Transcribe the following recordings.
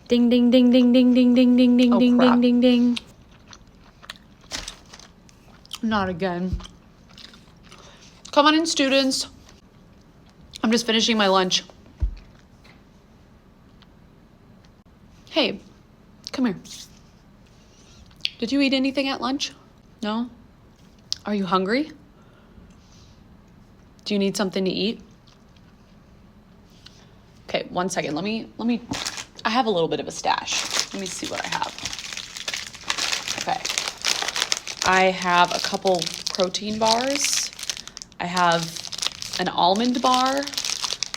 Ding, ding, ding, ding, ding, ding, ding, ding, ding, ding, ding, ding, ding. Not again. Come on in, students. I'm just finishing my lunch. Hey, come here. Did you eat anything at lunch? No? Are you hungry? Do you need something to eat? Okay, 1 second. Let me, I have a little bit of a stash. Let me see what I have. Okay. I have a couple protein bars. I have an almond bar.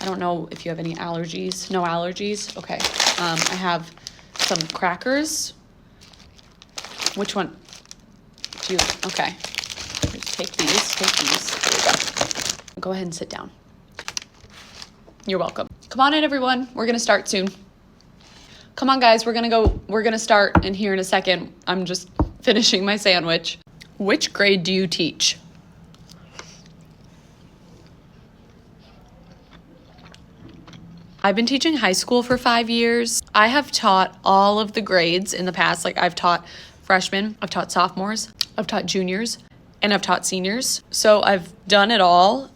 I don't know if you have any allergies. No allergies? Okay. I have some crackers. Which one do you, okay. Take these. There we go. Go ahead and sit down. You're welcome. Come on in, everyone. We're gonna start soon. Come on, guys. We're gonna start in here in a second. I'm just finishing my sandwich. Which grade do you teach? I've been teaching high school for 5 years. I have taught all of the grades in the past. Like, I've taught freshmen, I've taught sophomores, I've taught juniors, and I've taught seniors. So I've done it all.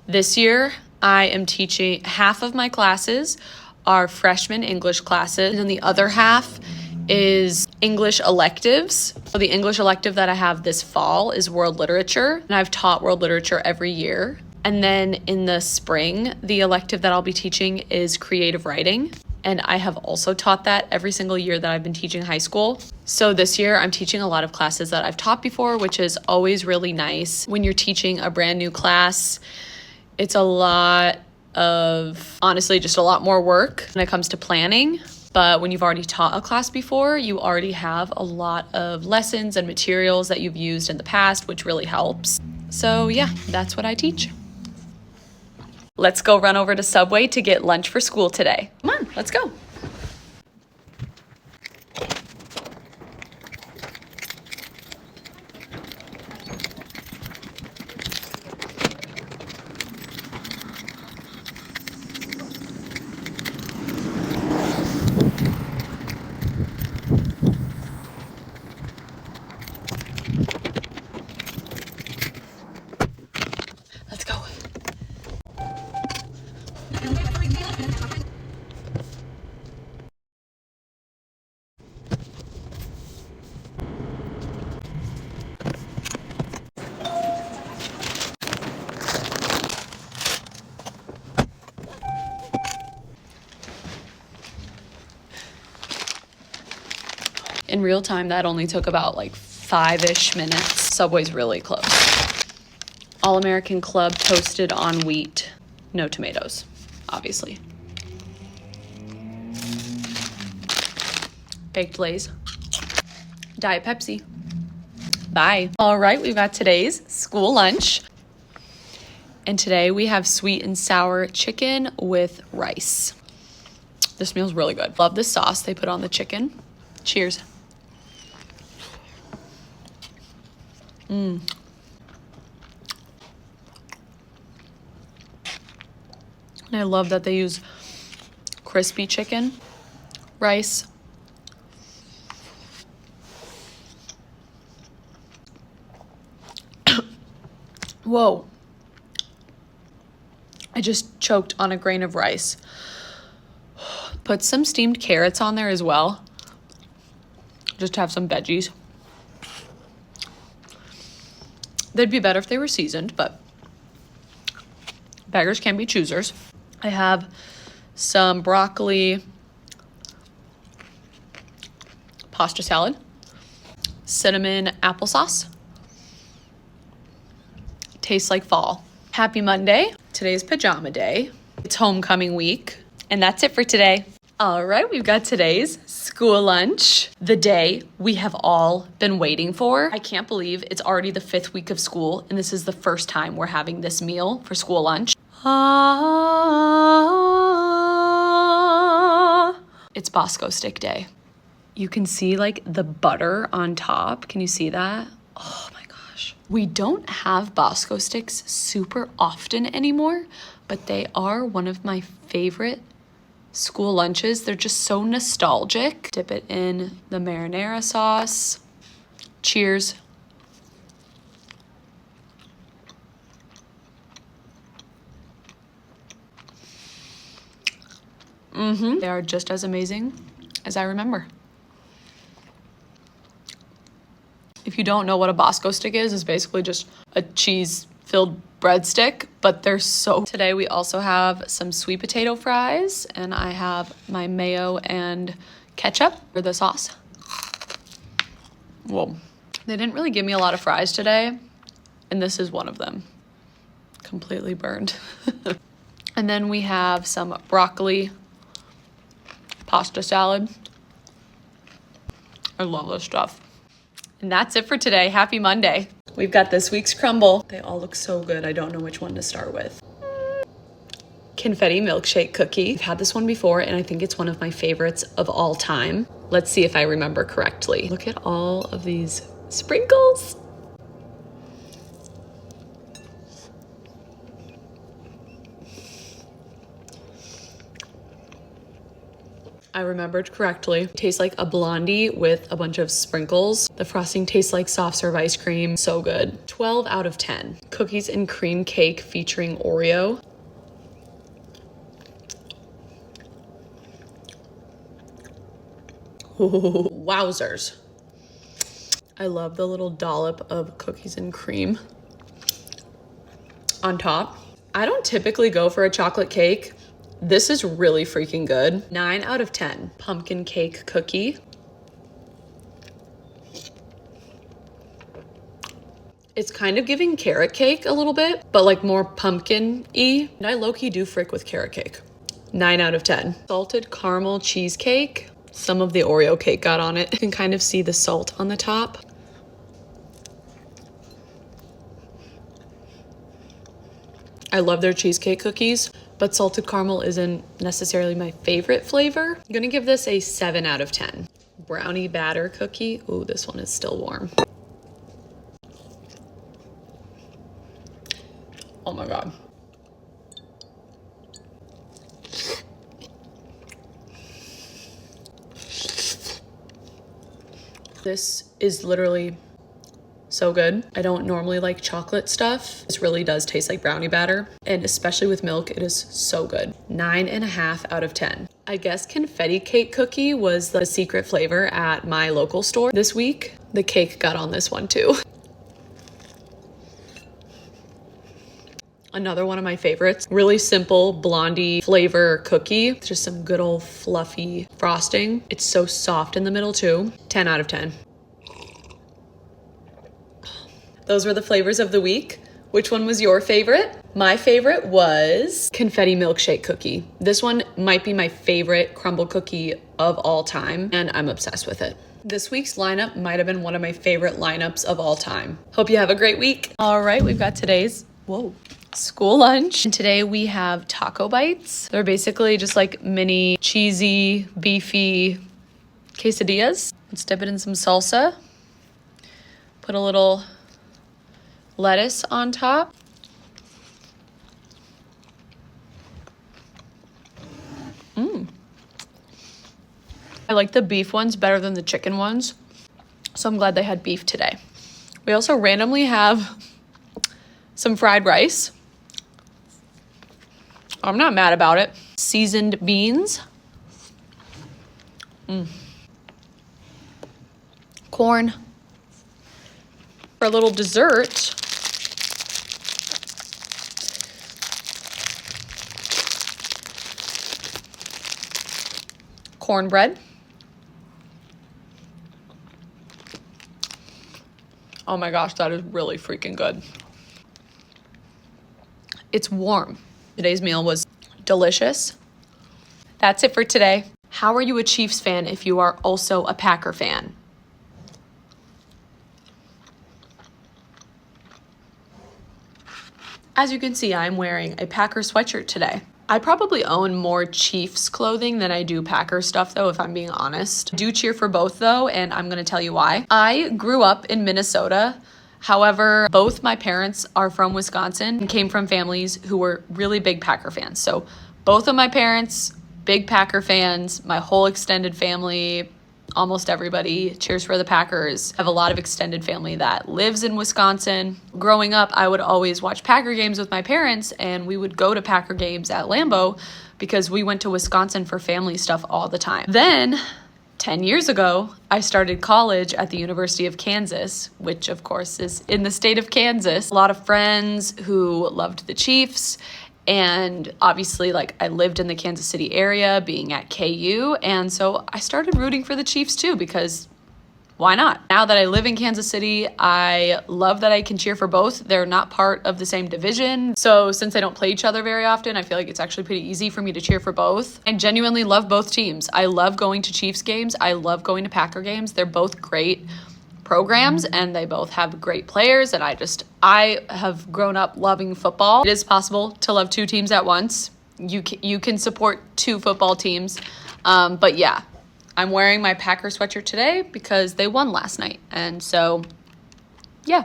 This year, I am teaching half of my classes are freshman English classes, and the other half is English electives. So the English elective that I have this fall is world literature, and I've taught world literature every year. And then in the spring, the elective that I'll be teaching is creative writing. And I have also taught that every single year that I've been teaching high school. So this year I'm teaching a lot of classes that I've taught before, which is always really nice. When you're teaching a brand new class, it's a lot of, honestly, just a lot more work when it comes to planning. But when you've already taught a class before, you already have a lot of lessons and materials that you've used in the past, which really helps. So yeah, that's what I teach. Let's go run over to Subway to get lunch for school today. Come on, let's go. Let's go. In real time, that only took about like 5-ish minutes. Subway's really close. All-American Club toasted on wheat. No tomatoes, obviously. Baked Lay's. Diet Pepsi. Bye. All right, we've got today's school lunch. And today we have sweet and sour chicken with rice. This meal's really good. Love the sauce they put on the chicken. Cheers. And I love that they use crispy chicken, rice. Whoa. I just choked on a grain of rice. Put some steamed carrots on there as well. Just to have some veggies. They'd be better if they were seasoned, but beggars can be choosers. I have some broccoli, pasta salad, cinnamon applesauce. Tastes like fall. Happy Monday. Today's pajama day. It's homecoming week. And that's it for today. All right, we've got today's school lunch, the day we have all been waiting for. I can't believe it's already the 5th week of school, and this is the first time we're having this meal for school lunch. It's Bosco stick day. You can see like the butter on top. Can you see that? Oh my gosh. We don't have Bosco sticks super often anymore, but they are one of my favorite school lunches. They're just so nostalgic. Dip it in the marinara sauce. Cheers. They are just as amazing as I remember. If you don't know what a Bosco stick is, it's basically just a cheese-filled breadstick, but they're so... Today we also have some sweet potato fries, and I have my mayo and ketchup for the sauce. Whoa. They didn't really give me a lot of fries today, and this is one of them. Completely burned. And then we have some broccoli pasta salad. I love this stuff. And that's it for today. Happy Monday. We've got this week's crumble. They all look so good. I don't know which one to start with. Confetti milkshake cookie. I've had this one before, and I think it's one of my favorites of all time. Let's see if I remember correctly. Look at all of these sprinkles. I remembered correctly. It tastes like a blondie with a bunch of sprinkles. The frosting tastes like soft serve ice cream. So good. 12 out of 10. Cookies and cream cake featuring Oreo. Ooh, wowzers. I love the little dollop of cookies and cream on top. I don't typically go for a chocolate cake. This is really freaking good. 9 out of 10. Pumpkin cake cookie. It's kind of giving carrot cake a little bit, but like more pumpkin-y. And I low-key do frick with carrot cake. 9 out of 10. Salted caramel cheesecake. Some of the Oreo cake got on it. You can kind of see the salt on the top. I love their cheesecake cookies, but salted caramel isn't necessarily my favorite flavor. I'm gonna give this a 7 out of 10. Brownie batter cookie. Ooh, this one is still warm. Oh my God. This is literally so good. I don't normally like chocolate stuff. This really does taste like brownie batter, and especially with milk, it is so good. 9.5 out of 10. I guess confetti cake cookie was the secret flavor at my local store this week. The cake got on this one too. Another one of my favorites, really simple blondie flavor cookie. Just some good old fluffy frosting. It's so soft in the middle too. 10 out of 10. Those were the flavors of the week. Which one was your favorite? My favorite was confetti milkshake cookie. This one might be my favorite crumble cookie of all time, and I'm obsessed with it. This week's lineup might have been one of my favorite lineups of all time. Hope you have a great week. All right, we've got today's, school lunch. And today we have taco bites. They're basically just like mini cheesy, beefy quesadillas. Let's dip it in some salsa. Put a little lettuce on top. I like the beef ones better than the chicken ones, so I'm glad they had beef today. We also randomly have some fried rice. I'm not mad about it. Seasoned beans. Corn. For a little dessert, cornbread. Oh my gosh, that is really freaking good. It's warm. Today's meal was delicious. That's it for today. How are you a Chiefs fan if you are also a Packer fan? As you can see, I'm wearing a Packer sweatshirt today. I probably own more Chiefs clothing than I do Packer stuff though, if I'm being honest. I do cheer for both though, and I'm gonna tell you why. I grew up in Minnesota. However, both my parents are from Wisconsin and came from families who were really big Packer fans. So both of my parents big Packer fans. My whole extended family, almost everybody, cheers for the Packers. I have a lot of extended family that lives in Wisconsin. Growing up, I would always watch Packer games with my parents, and we would go to Packer games at Lambeau because we went to Wisconsin for family stuff all the time. Then 10 years ago, I started college at the University of Kansas, which of course is in the state of Kansas. A lot of friends who loved the Chiefs, and obviously like I lived in the Kansas City area being at KU, and so I started rooting for the Chiefs too because why not? Now that I live in Kansas City, I love that I can cheer for both. They're not part of the same division. So since they don't play each other very often, I feel like it's actually pretty easy for me to cheer for both. I genuinely love both teams. I love going to Chiefs games. I love going to Packer games. They're both great programs and they both have great players. And I have grown up loving football. It is possible to love two teams at once. You can support two football teams. But yeah. I'm wearing my Packer sweatshirt today because they won last night. And so, yeah.